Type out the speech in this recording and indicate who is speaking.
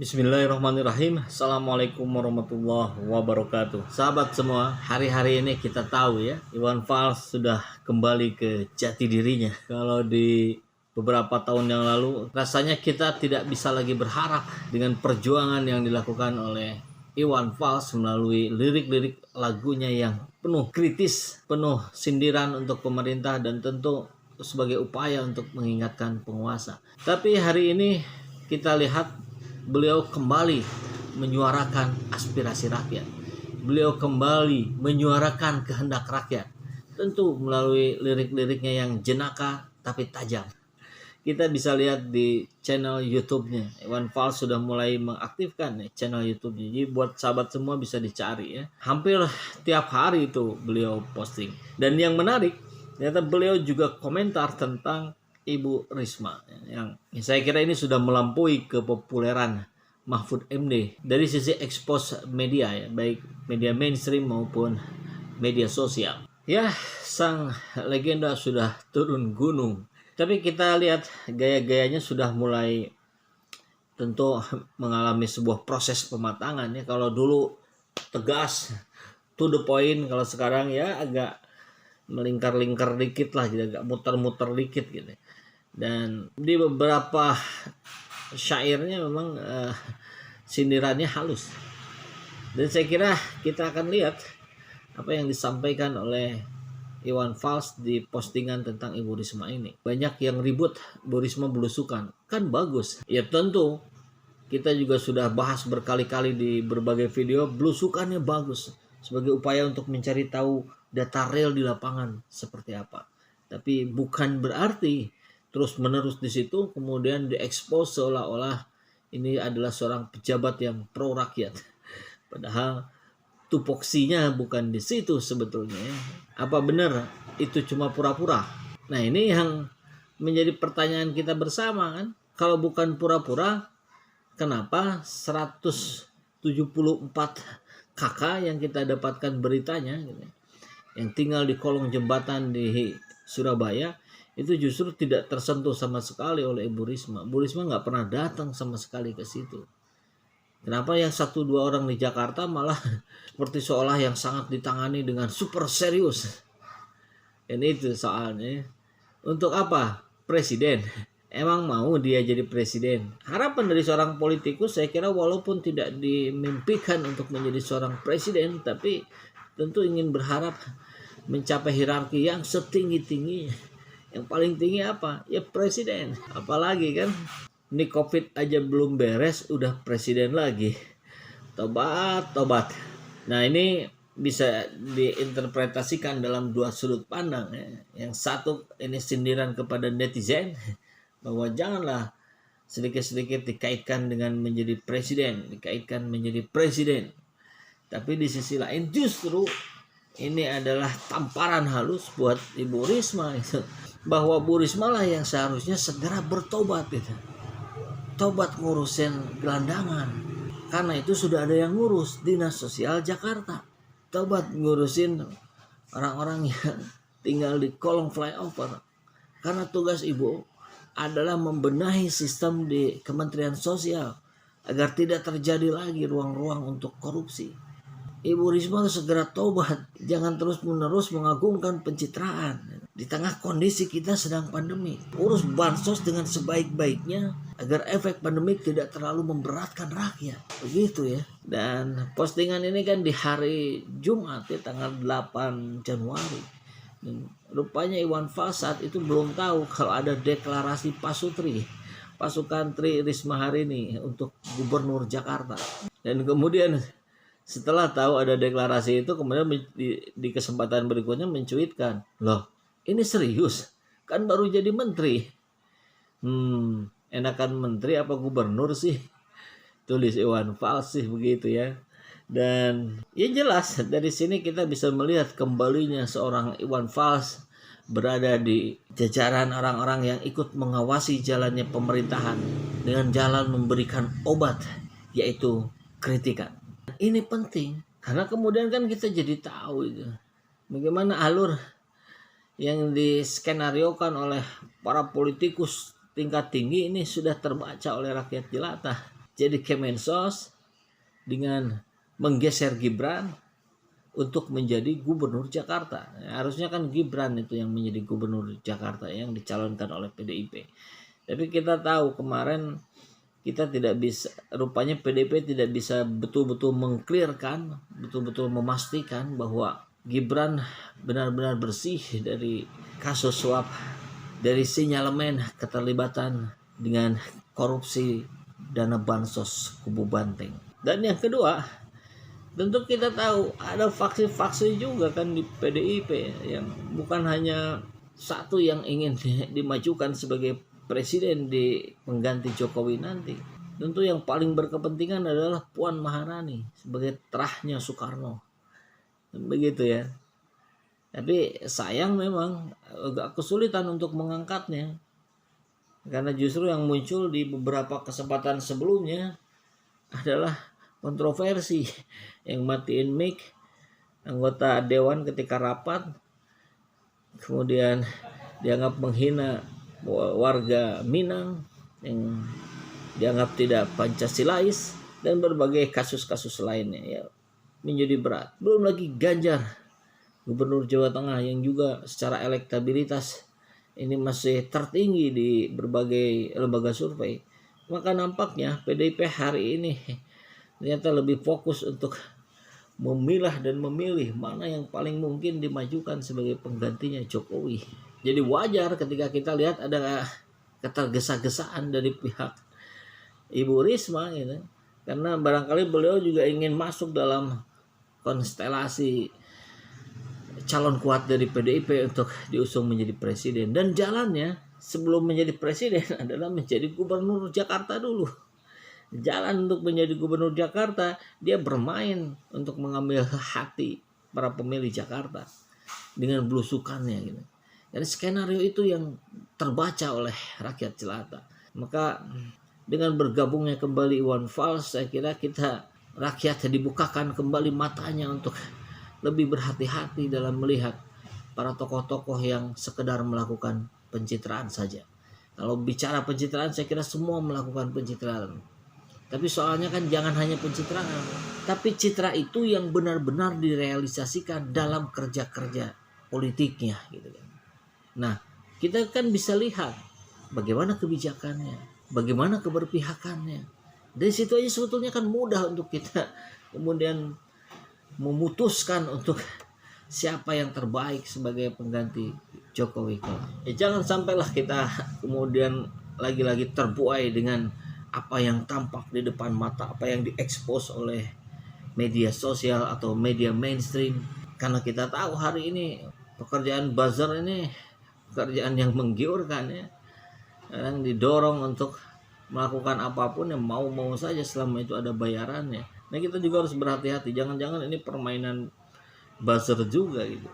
Speaker 1: Bismillahirrahmanirrahim. Assalamualaikum warahmatullahi wabarakatuh. Sahabat semua, hari-hari ini kita tahu ya, Iwan Fals sudah kembali ke jati dirinya. Kalau di beberapa tahun yang lalu, rasanya kita tidak bisa lagi berharap dengan perjuangan yang dilakukan oleh Iwan Fals melalui lirik-lirik lagunya yang penuh kritis, penuh sindiran untuk pemerintah dan tentu sebagai upaya untuk mengingatkan penguasa. Tapi hari ini kita lihat beliau kembali menyuarakan aspirasi rakyat. Beliau kembali menyuarakan kehendak rakyat. Tentu melalui lirik-liriknya yang jenaka tapi tajam. Kita bisa lihat di channel YouTube-nya. Iwan Fals sudah mulai mengaktifkan channel YouTube-nya. Jadi buat sahabat semua bisa dicari ya. Hampir tiap hari itu beliau posting. Dan yang menarik, ternyata beliau juga komentar tentang Ibu Risma yang saya kira ini sudah melampaui kepopuleran Mahfud MD dari sisi expose media ya, baik media mainstream maupun media sosial. Ya, sang legenda sudah turun gunung. Tapi kita lihat gaya-gayanya sudah mulai tentu mengalami sebuah proses pematangan ya. Kalau dulu tegas to the point, kalau sekarang ya agak melingkar-lingkar dikit lah, gitu, agak muter-muter dikit gitu. Dan di beberapa syairnya memang sindirannya halus. Dan saya kira kita akan lihat apa yang disampaikan oleh Iwan Fals di postingan tentang Ibu Risma ini. Banyak yang ribut Bu Risma belusukan. Kan bagus. Ya tentu kita juga sudah bahas berkali-kali di berbagai video, belusukannya bagus sebagai upaya untuk mencari tahu data real di lapangan seperti apa. Tapi bukan berarti terus menerus di situ kemudian diekspos seolah-olah ini adalah seorang pejabat yang pro rakyat. Padahal tupoksinya bukan di situ sebetulnya. Apa benar itu cuma pura-pura? Nah, ini yang menjadi pertanyaan kita bersama kan. Kalau bukan pura-pura, kenapa 174 kakak yang kita dapatkan beritanya gitu, yang tinggal di kolong jembatan di Surabaya itu justru tidak tersentuh sama sekali oleh Ibu Risma. Bu Risma nggak pernah datang sama sekali ke situ. Kenapa yang 1-2 orang di Jakarta malah seperti seolah yang sangat ditangani dengan super serius. Dan itu soalnya. Untuk apa? Presiden. Emang mau dia jadi presiden? Harapan dari seorang politikus saya kira walaupun tidak dimimpikan untuk menjadi seorang presiden, tapi tentu ingin berharap mencapai hierarki yang setinggi-tingginya. Yang paling tinggi apa? Ya presiden. Apalagi kan ini COVID aja belum beres udah presiden lagi. Tobat. Nah, ini bisa diinterpretasikan dalam dua sudut pandang ya. Yang satu ini sindiran kepada netizen bahwa janganlah sedikit-sedikit dikaitkan dengan menjadi presiden, Tapi di sisi lain justru ini adalah tamparan halus buat Ibu Risma itu, bahwa Bu Risma lah yang seharusnya segera bertobat gitu. Tobat ngurusin gelandangan. Karena itu sudah ada yang ngurus Dinas Sosial Jakarta. Tobat ngurusin orang-orang yang tinggal di kolong flyover. Karena tugas Ibu adalah membenahi sistem di Kementerian Sosial agar tidak terjadi lagi ruang-ruang untuk korupsi. Ibu Risma harus segera tobat, jangan terus-menerus mengagungkan pencitraan. Di tengah kondisi kita sedang pandemi, urus bansos dengan sebaik-baiknya agar efek pandemi tidak terlalu memberatkan rakyat. Begitu ya. Dan postingan ini kan di hari Jumat ya, tanggal 8 Januari. Dan rupanya Iwan Fals saat itu belum tahu kalau ada deklarasi pasukan Tri Risma hari ini untuk Gubernur Jakarta. Dan kemudian setelah tahu ada deklarasi itu, kemudian di kesempatan berikutnya mencuitkan, loh ini serius? Kan baru jadi menteri. Enakan menteri apa gubernur sih? Tulis Iwan Fals sih begitu ya. Dan ya jelas dari sini kita bisa melihat kembalinya seorang Iwan Fals berada di jajaran orang-orang yang ikut mengawasi jalannya pemerintahan dengan jalan memberikan obat, yaitu kritikan. Ini penting karena kemudian kan kita jadi tahu itu bagaimana alur yang diskenariokan oleh para politikus tingkat tinggi ini sudah terbaca oleh rakyat jelata. jadi Kemensos dengan menggeser Gibran untuk menjadi gubernur Jakarta. Harusnya kan Gibran itu yang menjadi gubernur Jakarta yang dicalonkan oleh PDIP. Tapi kita tahu kemarin kita tidak bisa, rupanya PDIP tidak bisa betul-betul mengklirkan, betul-betul memastikan bahwa Gibran benar-benar bersih dari kasus suap, dari sinyalemen keterlibatan dengan korupsi dana bansos kubu Banteng. Dan yang kedua, tentu kita tahu ada faksi-faksi juga kan di PDIP yang bukan hanya satu yang ingin dimajukan sebagai presiden di pengganti Jokowi nanti. Tentu yang paling berkepentingan adalah Puan Maharani sebagai terahnya Soekarno. Begitu ya. Tapi sayang memang agak kesulitan untuk mengangkatnya. Karena justru yang muncul di beberapa kesempatan sebelumnya adalah kontroversi yang matiin mic anggota dewan ketika rapat, kemudian dianggap menghina warga Minang yang dianggap tidak Pancasilais, dan berbagai kasus-kasus lainnya ya menjadi berat. Belum lagi Ganjar, Gubernur Jawa Tengah yang juga secara elektabilitas ini masih tertinggi di berbagai lembaga survei. Maka nampaknya PDIP hari ini ternyata lebih fokus untuk memilah dan memilih mana yang paling mungkin dimajukan sebagai penggantinya Jokowi. Jadi wajar ketika kita lihat ada ketergesa-gesaan dari pihak Ibu Risma gitu. Karena barangkali beliau juga ingin masuk dalam konstelasi calon kuat dari PDIP untuk diusung menjadi presiden. Dan jalannya sebelum menjadi presiden adalah menjadi gubernur Jakarta dulu. Jalan untuk menjadi gubernur Jakarta, dia bermain untuk mengambil hati para pemilih Jakarta dengan belusukannya gitu. Dan skenario itu yang terbaca oleh rakyat jelata. Maka dengan bergabungnya kembali Iwan Fals, saya kira kita rakyat dibukakan kembali matanya untuk lebih berhati-hati dalam melihat para tokoh-tokoh yang sekedar melakukan pencitraan saja. Kalau bicara pencitraan, saya kira semua melakukan pencitraan. Tapi soalnya kan jangan hanya pencitraan, tapi citra itu yang benar-benar direalisasikan dalam kerja-kerja politiknya gitu kan. Nah, kita kan bisa lihat bagaimana kebijakannya, bagaimana keberpihakannya. Dari situ aja sebetulnya kan mudah untuk kita kemudian memutuskan untuk siapa yang terbaik sebagai pengganti Jokowi. Jangan sampailah kita kemudian lagi-lagi terbuai dengan apa yang tampak di depan mata, apa yang diekspos oleh media sosial atau media mainstream. Karena kita tahu hari ini pekerjaan buzzer ini pekerjaan yang menggiurkan ya. Yang didorong untuk melakukan apapun yang mau-mau saja selama itu ada bayarannya. Nah kita juga harus berhati-hati, jangan-jangan ini permainan buzzer juga gitu.